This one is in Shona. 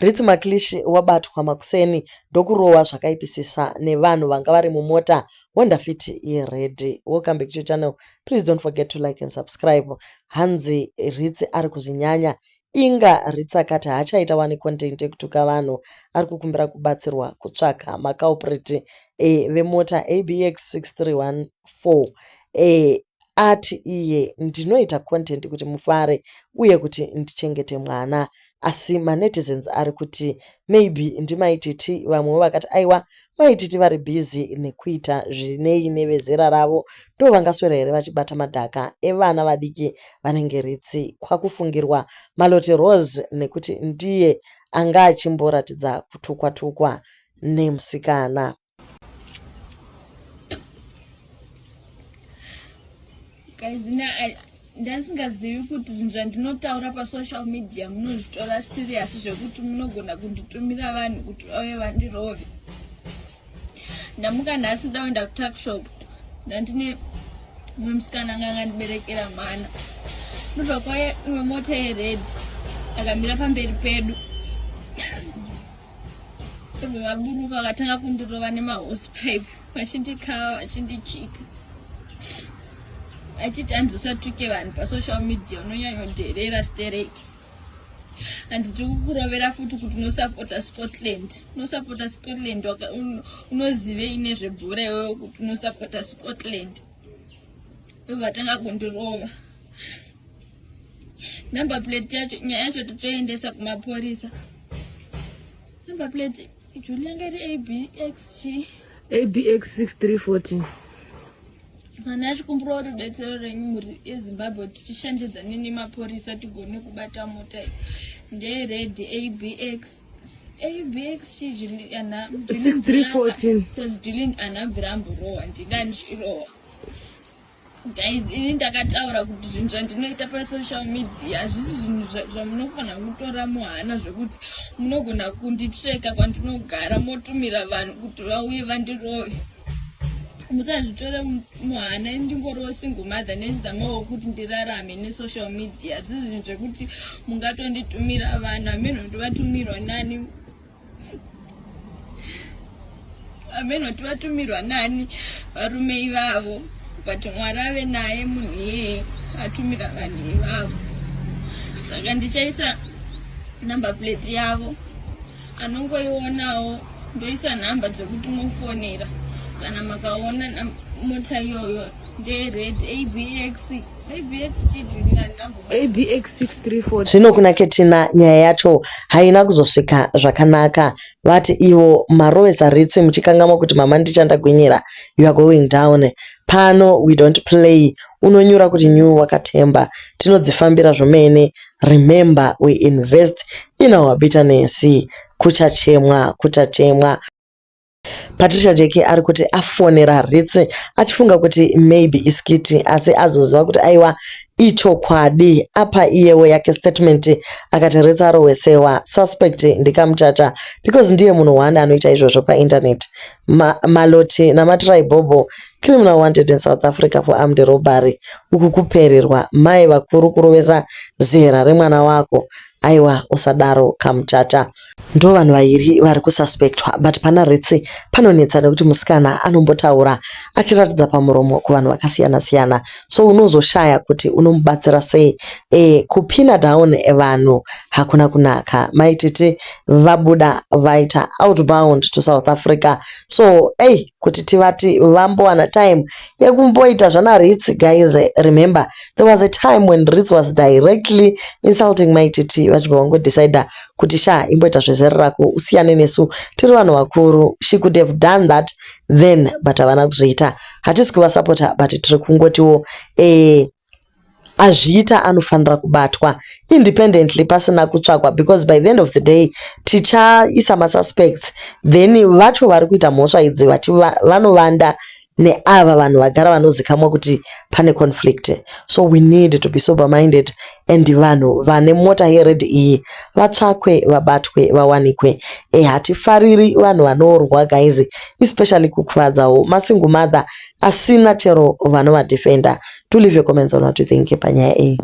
Ritzi Maklishi wabatwa makuseni ndokurohwa zvakaipisisa nevanhu vanga vari mumota Honda Fit yered. Welcome back to your channel. Please don't forget to like and subscribe. Hanzi Ritzi ari kuzvinyanya. Inga Ritzi akati hachaita wani content yekutuka vanhu. Ari kukumbira kubatsirwa kutsvaka maculprit vemota ABX 6314. Ati iye ndinoita content kuti mufare uye kuti ndichengete mwana. Asi manetizens ari kuti maybe ndimaititi vamwe vakati aiwa maititi vari busy nekuita zvinei nevezera ravo ndo vangaswera here vachibata madhaka evana vadiki vanenge Ritzi kwakufungirwa Malotte Rose nekuti ndiye anga achimboratidza kutukwa nemusikana. Guys, ndasingazivi kuti zvinhu zvandinotaura pasocial media munozvitora serious zvekuti munogona kunditumira vanhu kuti vauye vandirove. Ndamuka nhasi ndaenda kutakshop ndandine mumwe musikana anga angandiberekera mwana. Ndobva kwauya imwe mota yered akamira pamberi pedu. Ndobva vaburuka vakatanga kundirova nemahosepipe vachindikava vachindikika. Achiti andisatuke vanhu pasocial media unonyanyodherera stereki. Handiti kukurovera futi kuti unosapota Scotland. Unosapota Scotland unozivei nezvebhora iwewe kuti unosapota Scotland. Vatanga kundirova. Number plate yacho nyaya yacho totoendesa kumaporisa. Number plate ijulianga iri ABX 6314. Kana achikumbura kuti rudetsero renyu muri yeZimbabwe tichishandidzane nemaporisa tigone kubata mota iyi. Ndered ABX chijulina 6314. tozidilini anabvira amburowa ndingandichirowa. Guys, ini ndakataura kuti zvinhu zvandinoita pasocial media hazvisi zvinhu zvamunofanira kutora muhana zvekuti munogona kunditreka kwandinogara motumira vanhu kuti vauye vandirove. Musazvitore muhana ndingoriwo single mother nezamawo kuti ndirarame nesocial media. Hazvisi zvinhu zvekuti mungatonditumira vanhu. Hameno vatumirwa nani. Hameno vatumirwa nani varume ivavo. But Mwari ave naye munhu iyeye atumira vanhu ivavo. Saka ndichaisa number plate yavo. Anongoionawo ndoisa nhamba dzekuti mofonera. Kana makaona mota iyoyo ndered ABX chijulina ABX 6314. Zvino kuna Ketina nyaya yacho haina kuzosvika zvakanaka. Vati ivo marovesa Ritzi muchikangama kuti mama ndichandagwinyira, you are going down. Pano we don't play. Unonyura kuti new wakatemba. Tinodzifambira zvomene. Remember, we invest in our bitterness. Kuchachemwa. Patricia Jeki ari kuti afonera Ritzi achifunga kuti maybe iskiti asi azoziva kuti aiwa ichokwadi. Apa iyewo yake statement akati Ritzi arowesewa suspect ndikamuchacha because ndiye munhu one anoita izvozvo painternet. Malotte namatribobo criminal wanted in South Africa for armed robbery. Uku kupererwa mai vakuru kurovesa zera remwana wako. Aiwa usadaro kamuchacha. Ndo vanhu vairi vari kususpectwa, but pana Ritzi panonetsa nekuti musikana anombotaura achiratidza pamuromo kuvanhu vakasiyana-siyana. So unozoshaya kuti unomubatsira sei. Kupina down vanhu hakuna kunaka. Maititi vabuda vaita outbound to South Africa. So kuti tivati vambowana time yekumboita zvana Ritzi. Guys, remember there was a time when Ritzi was directly insulting Maititi vachibva vangodecide kuti imboita zvezera rako usiyane nesu tiri vanhu vakuru. She could have done that then, but havana kuzviita. Hatisi kuvasapota, but tiri kungotiwo azviita anofanira kubatwa independently pasina kutsvakwa, because by the end of the day tichaisa masuspects then vacho vari kuita mhosva idzi vanovanda neava vanhu vagara vanozikamwa kuti pane conflict. So we need to be sober minded and vanhu vane mota yered iyi vatsvakwe, vabatwe, vawanikwe. Hatifariri vanhu vanorwa guys, especially kukuvadzawo masingle mother asina chero vanovadefenda. To leave your comments on what you think panyaya iyi.